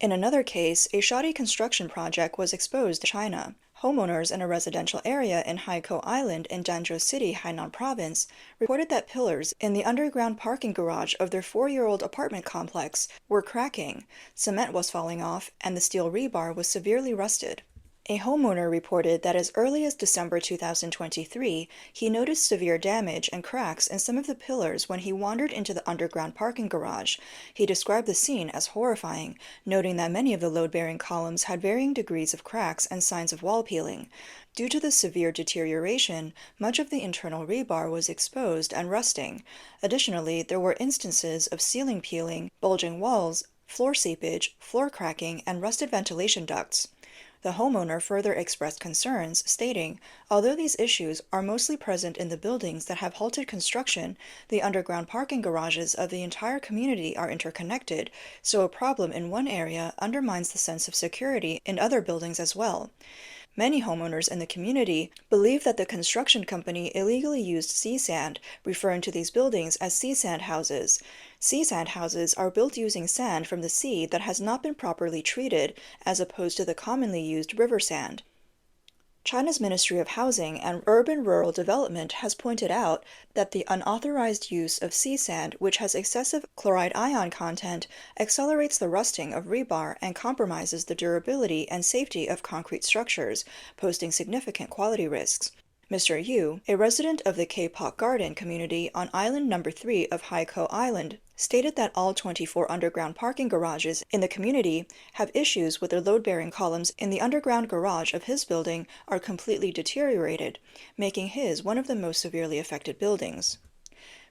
In another case, a shoddy construction project was exposed to China. Homeowners in a residential area in Haikou Island in Jiangsu City, Hainan Province, reported that pillars in the underground parking garage of their 4-year-old apartment complex were cracking, cement was falling off, and the steel rebar was severely rusted. A homeowner reported that as early as December 2023, he noticed severe damage and cracks in some of the pillars when he wandered into the underground parking garage. He described the scene as horrifying, noting that many of the load-bearing columns had varying degrees of cracks and signs of wall peeling. Due to the severe deterioration, much of the internal rebar was exposed and rusting. Additionally, there were instances of ceiling peeling, bulging walls, floor seepage, floor cracking, and rusted ventilation ducts. The homeowner further expressed concerns, stating, "Although these issues are mostly present in the buildings that have halted construction, the underground parking garages of the entire community are interconnected, so a problem in one area undermines the sense of security in other buildings as well." Many homeowners in the community believe that the construction company illegally used sea sand, referring to these buildings as sea sand houses. Sea sand houses are built using sand from the sea that has not been properly treated, as opposed to the commonly used river sand. China's Ministry of Housing and Urban-Rural Development has pointed out that the unauthorized use of sea sand, which has excessive chloride ion content, accelerates the rusting of rebar and compromises the durability and safety of concrete structures, posing significant quality risks. Mr. Yu, a resident of the K-pop Garden community on Island No. 3 of Haikou Island, stated that all 24 underground parking garages in the community have issues with their load-bearing columns in the underground garage of his building are completely deteriorated, making his one of the most severely affected buildings.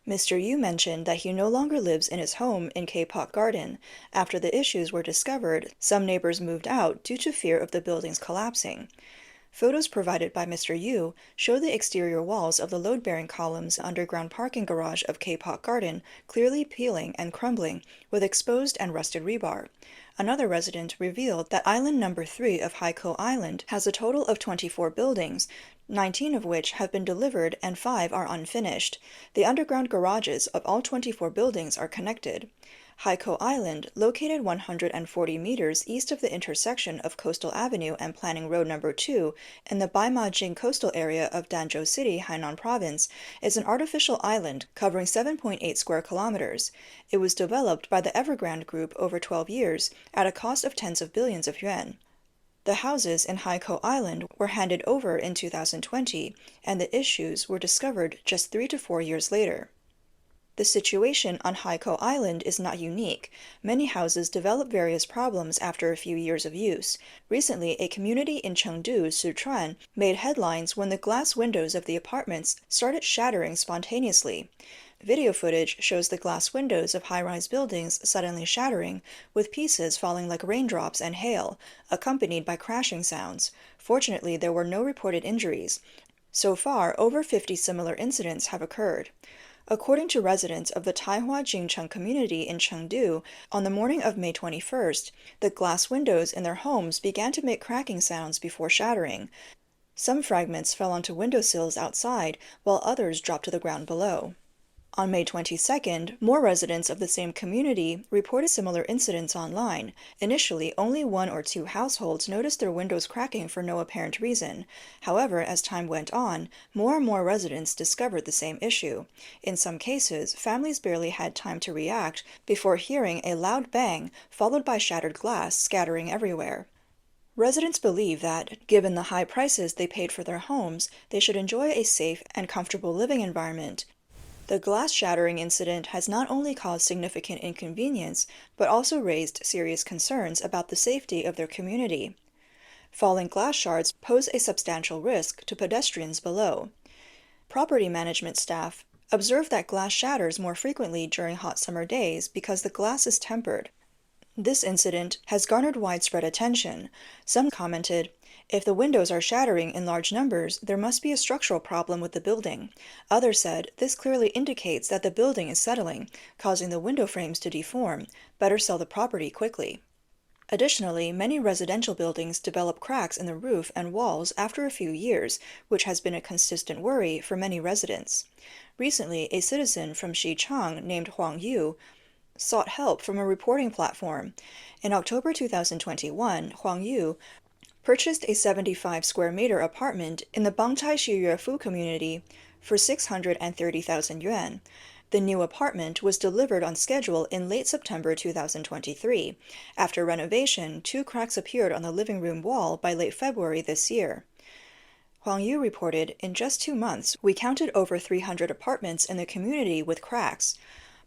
Mr. Yu mentioned that he no longer lives in his home in K-pop Garden. After the issues were discovered, some neighbors moved out due to fear of the buildings collapsing. Photos provided by Mr. Yu show the exterior walls of the load-bearing columns underground parking garage of K-pop Garden clearly peeling and crumbling with exposed and rusted rebar. Another resident revealed that Island No. 3 of Haikou Island has a total of 24 buildings, 19 of which have been delivered and 5 are unfinished. The underground garages of all 24 buildings are connected. Haikou Island, located 140 meters east of the intersection of Coastal Avenue and Planning Road No. 2 in the Baima-Jing coastal area of Danzhou City, Hainan Province, is an artificial island covering 7.8 square kilometers. It was developed by the Evergrande Group over 12 years at a cost of tens of billions of yuan. The houses in Haikou Island were handed over in 2020, and the issues were discovered just 3 to 4 years later. The situation on Haikou Island is not unique. Many houses develop various problems after a few years of use. Recently, a community in Chengdu, Sichuan, made headlines when the glass windows of the apartments started shattering spontaneously. Video footage shows the glass windows of high-rise buildings suddenly shattering, with pieces falling like raindrops and hail, accompanied by crashing sounds. Fortunately, there were no reported injuries. So far, over 50 similar incidents have occurred. According to residents of the Taihua Jingcheng community in Chengdu, on the morning of May 21st, the glass windows in their homes began to make cracking sounds before shattering. Some fragments fell onto windowsills outside, while others dropped to the ground below. On May 22nd, more residents of the same community reported similar incidents online. Initially, only 1 or 2 households noticed their windows cracking for no apparent reason. However, as time went on, more and more residents discovered the same issue. In some cases, families barely had time to react before hearing a loud bang, followed by shattered glass scattering everywhere. Residents believe that, given the high prices they paid for their homes, they should enjoy a safe and comfortable living environment. The glass shattering incident has not only caused significant inconvenience, but also raised serious concerns about the safety of their community. Falling glass shards pose a substantial risk to pedestrians below. Property management staff observe that glass shatters more frequently during hot summer days because the glass is tempered. This incident has garnered widespread attention. Some commented, "If the windows are shattering in large numbers, there must be a structural problem with the building." Others said, "This clearly indicates that the building is settling, causing the window frames to deform. Better sell the property quickly." Additionally, many residential buildings develop cracks in the roof and walls after a few years, which has been a consistent worry for many residents. Recently, a citizen from Xichang named Huang Yu sought help from a reporting platform. In October 2021, Huang Yu purchased a 75-square-meter apartment in the Bangtai Shiyuefu community for 630,000 yuan. The new apartment was delivered on schedule in late September 2023. After renovation, 2 cracks appeared on the living room wall by late February this year. Huang Yu reported, "In just 2 months, we counted over 300 apartments in the community with cracks."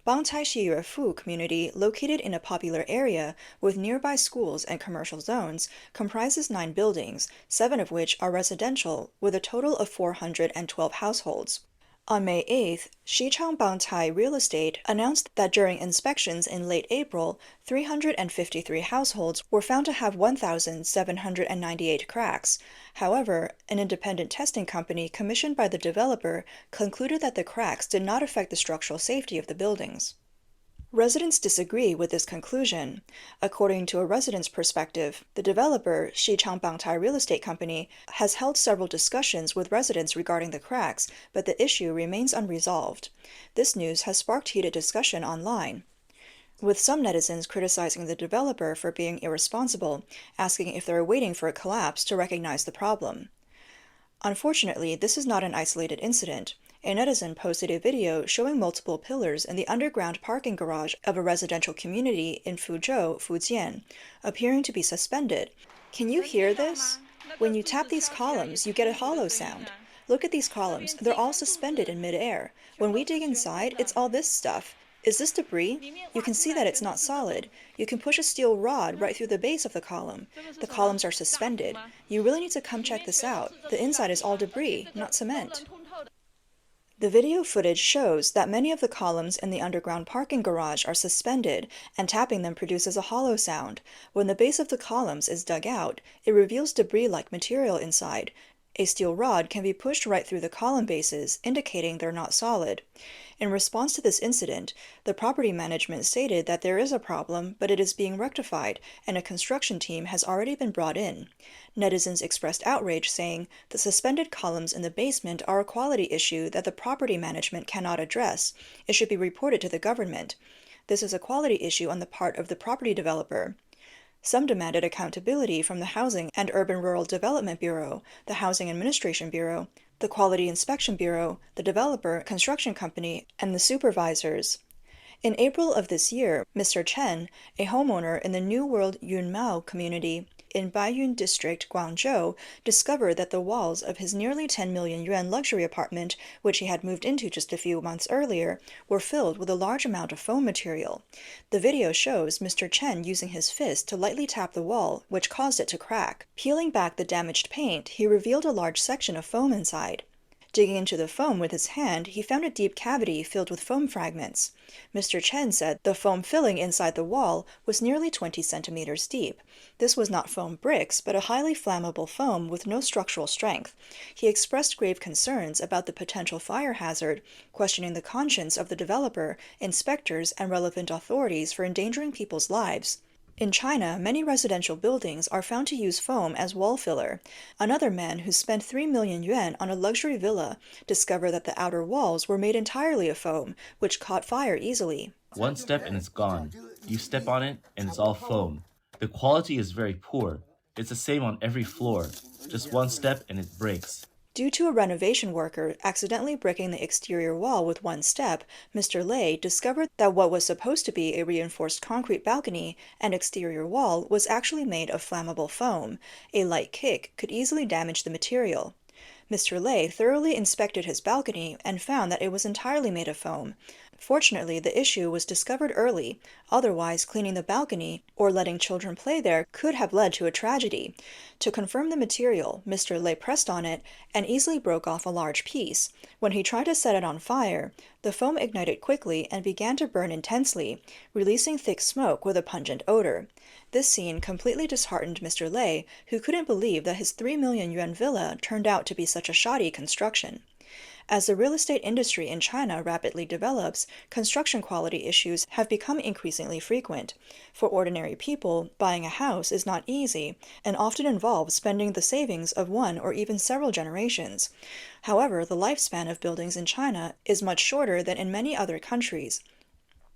Bangtai Shiyuefu community, located in a popular area with nearby schools and commercial zones, comprises 9 buildings, 7 of which are residential, with a total of 412 households. On May 8th, Xichang Bangtai Real Estate announced that during inspections in late April, 353 households were found to have 1,798 cracks. However, an independent testing company commissioned by the developer concluded that the cracks did not affect the structural safety of the buildings. Residents disagree with this conclusion. According to a resident's perspective, the developer, Xichang Bangtai Real Estate Company, has held several discussions with residents regarding the cracks, but the issue remains unresolved. This news has sparked heated discussion online, with some netizens criticizing the developer for being irresponsible, asking if they're waiting for a collapse to recognize the problem. Unfortunately, this is not an isolated incident. A netizen posted a video showing multiple pillars in the underground parking garage of a residential community in Fuzhou, Fujian, appearing to be suspended. Can you hear this? When you tap these columns, you get a hollow sound. Look at these columns. They're all suspended in midair. When we dig inside, it's all this stuff. Is this debris? You can see that it's not solid. You can push a steel rod right through the base of the column. The columns are suspended. You really need to come check this out. The inside is all debris, not cement. The video footage shows that many of the columns in the underground parking garage are suspended, and tapping them produces a hollow sound. When the base of the columns is dug out, it reveals debris-like material inside. A steel rod can be pushed right through the column bases, indicating they're not solid. In response to this incident, the property management stated that there is a problem, but it is being rectified, and a construction team has already been brought in. Netizens expressed outrage, saying, "The suspended columns in the basement are a quality issue that the property management cannot address. It should be reported to the government. This is a quality issue on the part of the property developer." Some demanded accountability from the Housing and Urban Rural Development Bureau, the Housing Administration Bureau, the Quality Inspection Bureau, the developer, construction company, and the supervisors. In April of this year, Mr. Chen, a homeowner in the New World Yunmao community in Baiyun District, Guangzhou, discovered that the walls of his nearly 10 million yuan luxury apartment, which he had moved into just a few months earlier, were filled with a large amount of foam material. The video shows Mr. Chen using his fist to lightly tap the wall, which caused it to crack. Peeling back the damaged paint, he revealed a large section of foam inside. Digging into the foam with his hand, he found a deep cavity filled with foam fragments. Mr. Chen said the foam filling inside the wall was nearly 20 centimeters deep. This was not foam bricks, but a highly flammable foam with no structural strength. He expressed grave concerns about the potential fire hazard, questioning the conscience of the developer, inspectors, and relevant authorities for endangering people's lives. In China, many residential buildings are found to use foam as wall filler. Another man who spent 3 million yuan on a luxury villa discovered that the outer walls were made entirely of foam, which caught fire easily. One step and it's gone. You step on it and it's all foam. The quality is very poor. It's the same on every floor. Just one step and it breaks. Due to a renovation worker accidentally breaking the exterior wall with one step, Mr. Lei discovered that what was supposed to be a reinforced concrete balcony and exterior wall was actually made of flammable foam. A light kick could easily damage the material. Mr. Lei thoroughly inspected his balcony and found that it was entirely made of foam. Fortunately, the issue was discovered early. Otherwise, cleaning the balcony or letting children play there could have led to a tragedy. To confirm the material, Mr. Lei pressed on it and easily broke off a large piece. When he tried to set it on fire, the foam ignited quickly and began to burn intensely, releasing thick smoke with a pungent odor. This scene completely disheartened Mr. Lei, who couldn't believe that his 3 million yuan villa turned out to be such a shoddy construction. As the real estate industry in China rapidly develops, construction quality issues have become increasingly frequent. For ordinary people, buying a house is not easy and often involves spending the savings of one or even several generations. However, the lifespan of buildings in China is much shorter than in many other countries.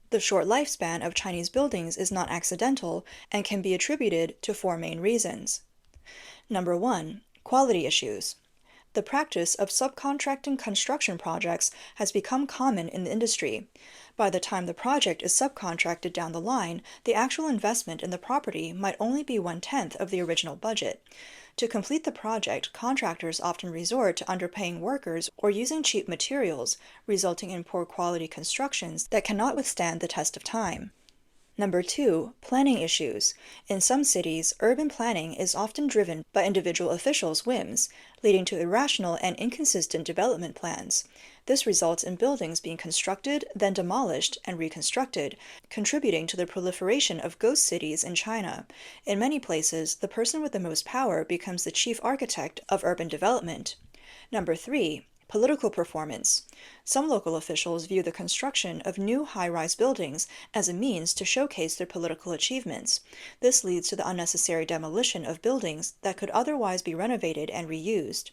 The short lifespan of Chinese buildings is not accidental and can be attributed to four main reasons. Number 1. Quality issues. The practice of subcontracting construction projects has become common in the industry. By the time the project is subcontracted down the line, the actual investment in the property might only be 1/10 of the original budget. To complete the project, contractors often resort to underpaying workers or using cheap materials, resulting in poor quality constructions that cannot withstand the test of time. Number 2, planning issues. In some cities, urban planning is often driven by individual officials' whims, leading to irrational and inconsistent development plans. This results in buildings being constructed, then demolished and reconstructed, contributing to the proliferation of ghost cities in China. In many places, the person with the most power becomes the chief architect of urban development. Number 3, political performance. Some local officials view the construction of new high-rise buildings as a means to showcase their political achievements. This leads to the unnecessary demolition of buildings that could otherwise be renovated and reused.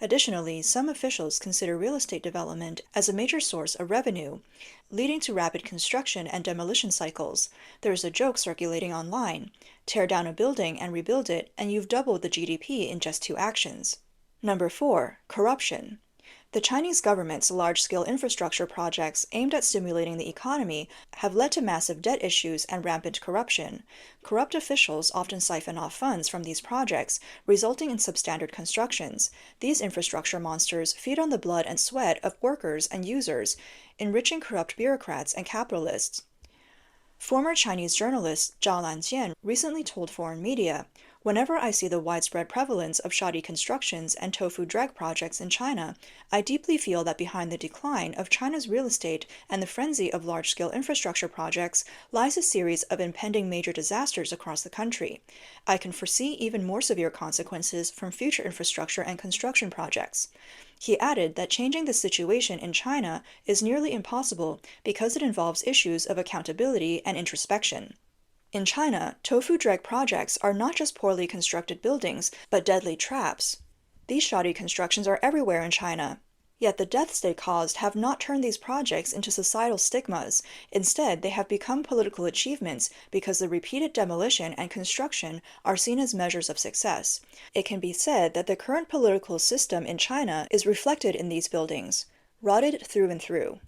Additionally, some officials consider real estate development as a major source of revenue, leading to rapid construction and demolition cycles. There is a joke circulating online: tear down a building and rebuild it, and you've doubled the GDP in just 2 actions. Number 4, corruption. The Chinese government's large-scale infrastructure projects aimed at stimulating the economy have led to massive debt issues and rampant corruption. Corrupt officials often siphon off funds from these projects, resulting in substandard constructions. These infrastructure monsters feed on the blood and sweat of workers and users, enriching corrupt bureaucrats and capitalists. Former Chinese journalist Zhao Lanjian recently told foreign media, "Whenever I see the widespread prevalence of shoddy constructions and tofu drag projects in China, I deeply feel that behind the decline of China's real estate and the frenzy of large-scale infrastructure projects lies a series of impending major disasters across the country. I can foresee even more severe consequences from future infrastructure and construction projects." He added that changing the situation in China is nearly impossible because it involves issues of accountability and introspection. In China, tofu drag projects are not just poorly constructed buildings, but deadly traps. These shoddy constructions are everywhere in China. Yet the deaths they caused have not turned these projects into societal stigmas. Instead, they have become political achievements because the repeated demolition and construction are seen as measures of success. It can be said that the current political system in China is reflected in these buildings, rotted through and through.